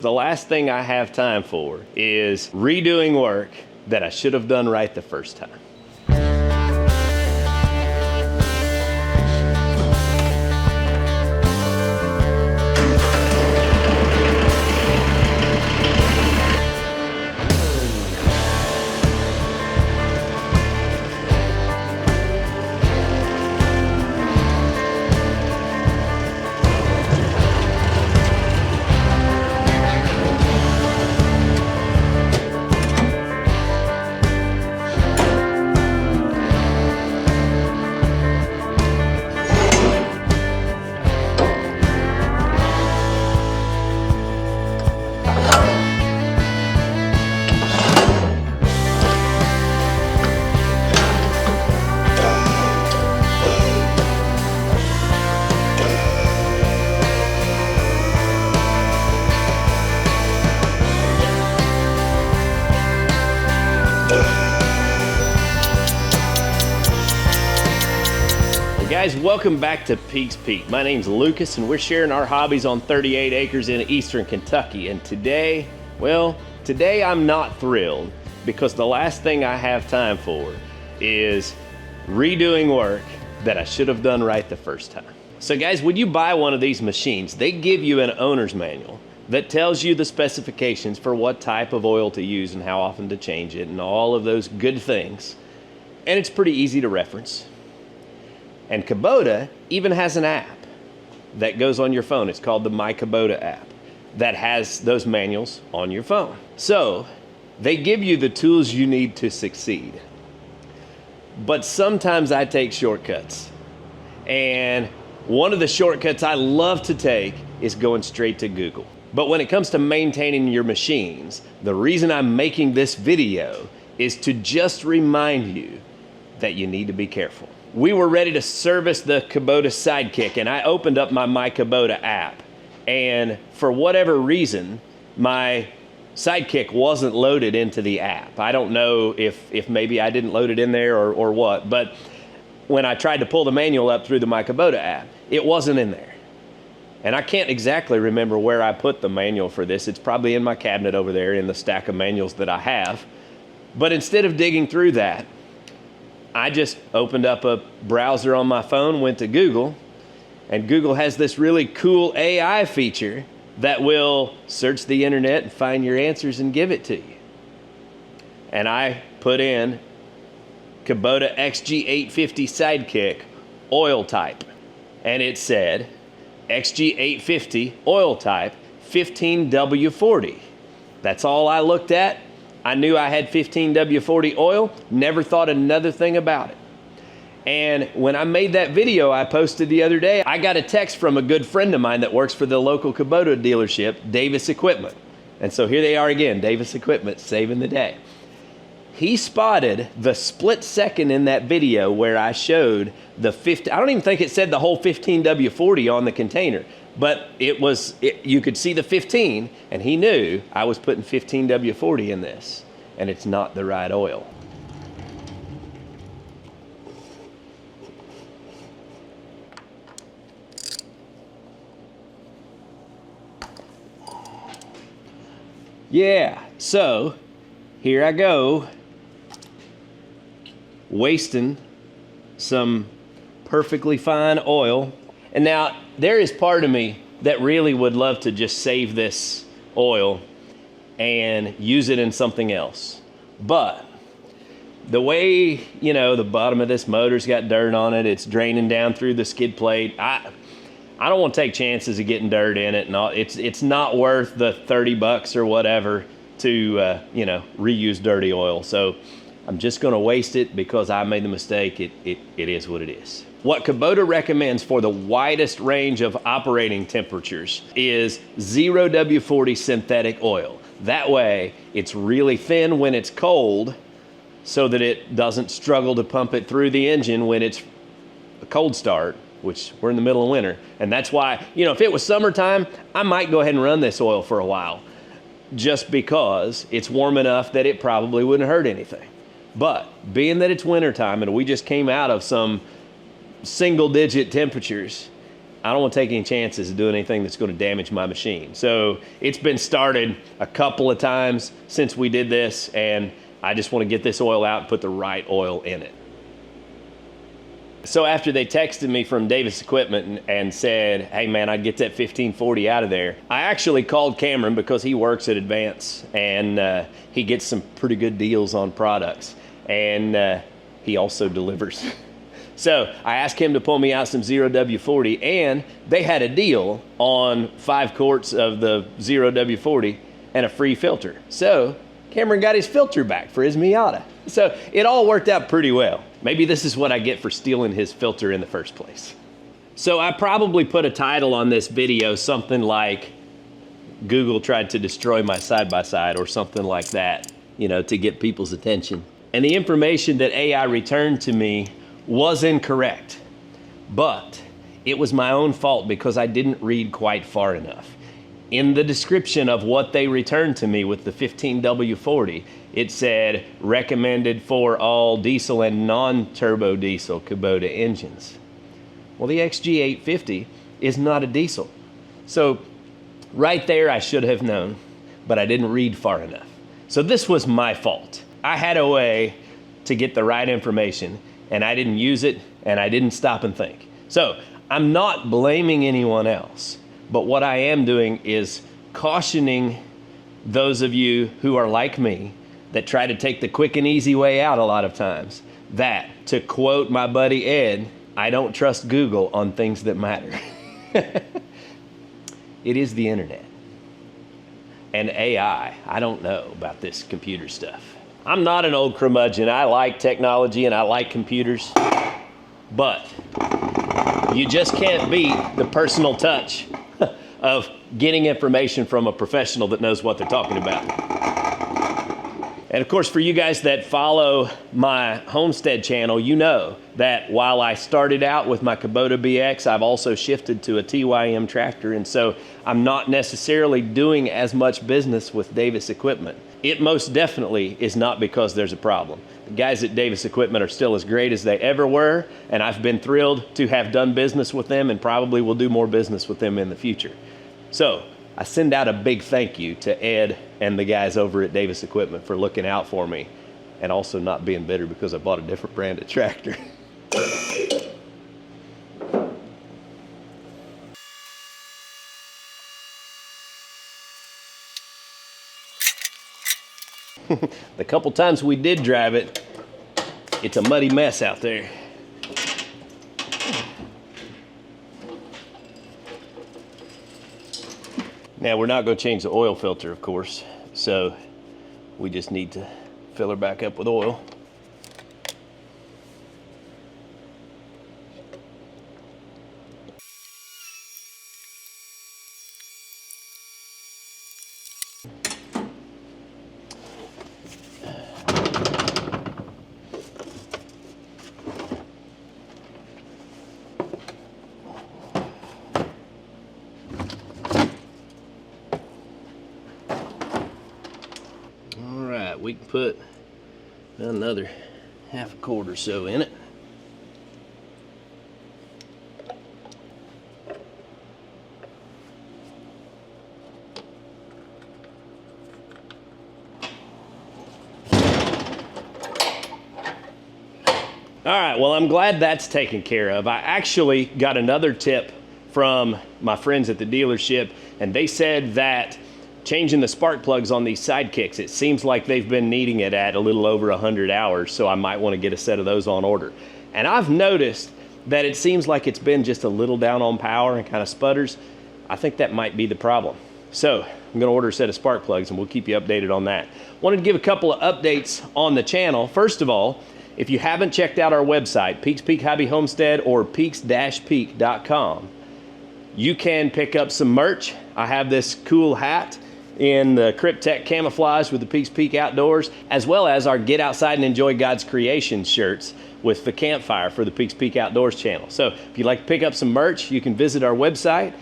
The last thing I have time for is redoing work that I should have done right the first time. Guys, welcome back to Peaks Peak. My name's Lucas and we're sharing our hobbies on 38 acres in eastern Kentucky. And today I'm not thrilled because the last thing I have time for is redoing work that I should have done right the first time. So guys, when you buy one of these machines, they give you an owner's manual that tells you the specifications for what type of oil to use and how often to change it and all of those good things. And it's pretty easy to reference. And Kubota even has an app that goes on your phone. It's called the My Kubota app that has those manuals on your phone. So they give you the tools you need to succeed. But sometimes I take shortcuts. And one of the shortcuts I love to take is going straight to Google. But when it comes to maintaining your machines, the reason I'm making this video is to just remind you that you need to be careful. We were ready to service the Kubota Sidekick and I opened up my Kubota app, and for whatever reason my Sidekick wasn't loaded into the app. I don't know if maybe I didn't load it in there or what, but when I tried to pull the manual up through the My Kubota app, it wasn't in there. And I can't exactly remember where I put the manual for this. It's probably in my cabinet over there in the stack of manuals that I have. But instead of digging through that, I just opened up a browser on my phone, went to Google, and Google has this really cool AI feature that will search the internet and find your answers and give it to you. And I put in Kubota XG850 Sidekick oil type, and it said XG850 oil type 15W40. That's all I looked at. I knew I had 15W40 oil, never thought another thing about it. And when I made that video I posted the other day, I got a text from a good friend of mine that works for the local Kubota dealership, Davis Equipment. And so here they are again, Davis Equipment saving the day. He spotted the split second in that video where I showed the 50, I don't even think it said the whole 15W40 on the container, but you could see the 15, and he knew I was putting 15W40 in this, and it's not the right oil. Yeah, so here I go, wasting some perfectly fine oil. And now there is part of me that really would love to just save this oil and use it in something else. But the way, the bottom of this motor's got dirt on it, it's draining down through the skid plate. I don't want to take chances of getting dirt in it, and all. It's not worth the 30 bucks or whatever to reuse dirty oil. So I'm just going to waste it because I made the mistake. It is what it is. What Kubota recommends for the widest range of operating temperatures is 0W40 synthetic oil. That way it's really thin when it's cold so that it doesn't struggle to pump it through the engine when it's a cold start, which we're in the middle of winter. And that's why, if it was summertime, I might go ahead and run this oil for a while just because it's warm enough that it probably wouldn't hurt anything. But being that it's wintertime and we just came out of some single-digit temperatures, I don't want to take any chances of doing anything that's going to damage my machine. So it's been started a couple of times since we did this, and I just want to get this oil out and put the right oil in it. So after they texted me from Davis Equipment and said, hey man, I'd get that 1540 out of there, I actually called Cameron because he works at Advance, and he gets some pretty good deals on products, and he also delivers. So I asked him to pull me out some 0W40, and they had a deal on 5 quarts of the 0W40 and a free filter. So Cameron got his filter back for his Miata. So it all worked out pretty well. Maybe this is what I get for stealing his filter in the first place. So I probably put a title on this video, something like, Google tried to destroy my side-by-side, or something like that, you know, to get people's attention. And the information that AI returned to me was incorrect, but it was my own fault because I didn't read quite far enough. In the description of what they returned to me with the 15W40, it said recommended for all diesel and non-turbo diesel Kubota engines. Well, the XG850 is not a diesel. So right there I should have known, but I didn't read far enough. So this was my fault. I had a way to get the right information, and I didn't use it, and I didn't stop and think. So I'm not blaming anyone else, but what I am doing is cautioning those of you who are like me that try to take the quick and easy way out a lot of times, that, to quote my buddy Ed, I don't trust Google on things that matter. It is the internet. And AI, I don't know about this computer stuff. I'm not an old curmudgeon. I like technology and I like computers, but you just can't beat the personal touch of getting information from a professional that knows what they're talking about. And of course, for you guys that follow my homestead channel, you know that while I started out with my Kubota BX, I've also shifted to a TYM tractor, and so I'm not necessarily doing as much business with Davis Equipment. It most definitely is not because there's a problem. The guys at Davis Equipment are still as great as they ever were, and I've been thrilled to have done business with them and probably will do more business with them in the future. So I send out a big thank you to Ed and the guys over at Davis Equipment for looking out for me, and also not being bitter because I bought a different brand of tractor. The couple times we did drive it, it's a muddy mess out there. Now, we're not going to change the oil filter, of course, so we just need to fill her back up with oil. We can put another half a quart or so in it. All right, well, I'm glad that's taken care of. I actually got another tip from my friends at the dealership, and they said that changing the spark plugs on these sidekicks, it seems like they've been needing it at a little over 100 hours, so I might want to get a set of those on order. And I've noticed that it seems like it's been just a little down on power and kind of sputters. I think that might be the problem. So I'm going to order a set of spark plugs, and we'll keep you updated on that. Wanted to give a couple of updates on the channel. First of all, if you haven't checked out our website, Peaks Peak Hobby Homestead or peaks-peak.com, you can pick up some merch. I have this cool hat in the Cryptek camouflage with the Peaks Peak Outdoors, as well as our Get Outside and Enjoy God's Creation shirts with the campfire for the Peaks Peak Outdoors channel. So if you'd like to pick up some merch, you can visit our website.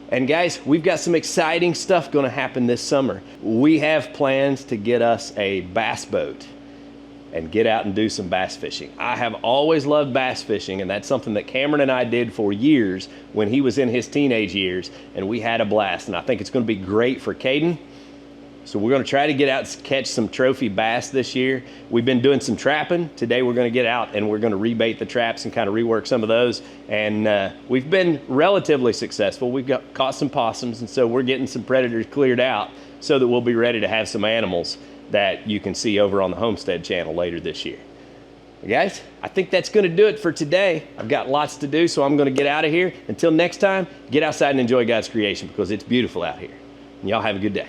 And guys, we've got some exciting stuff going to happen this summer. We have plans to get us a bass boat. and get out and do some bass fishing. I have always loved bass fishing, and that's something that Cameron and I did for years when he was in his teenage years, and we had a blast. And I think it's going to be great for Caden. So we're going to try to get out and catch some trophy bass this year. We've been doing some trapping. Today we're going to get out and we're going to rebait the traps and kind of rework some of those. And we've been relatively successful. We've caught some possums, and so we're getting some predators cleared out so that we'll be ready to have some animals that you can see over on the Homestead channel later this year. Guys, I think that's going to do it for today. I've got lots to do, so I'm going to get out of here. Until next time, get outside and enjoy God's creation, because it's beautiful out here. And y'all have a good day.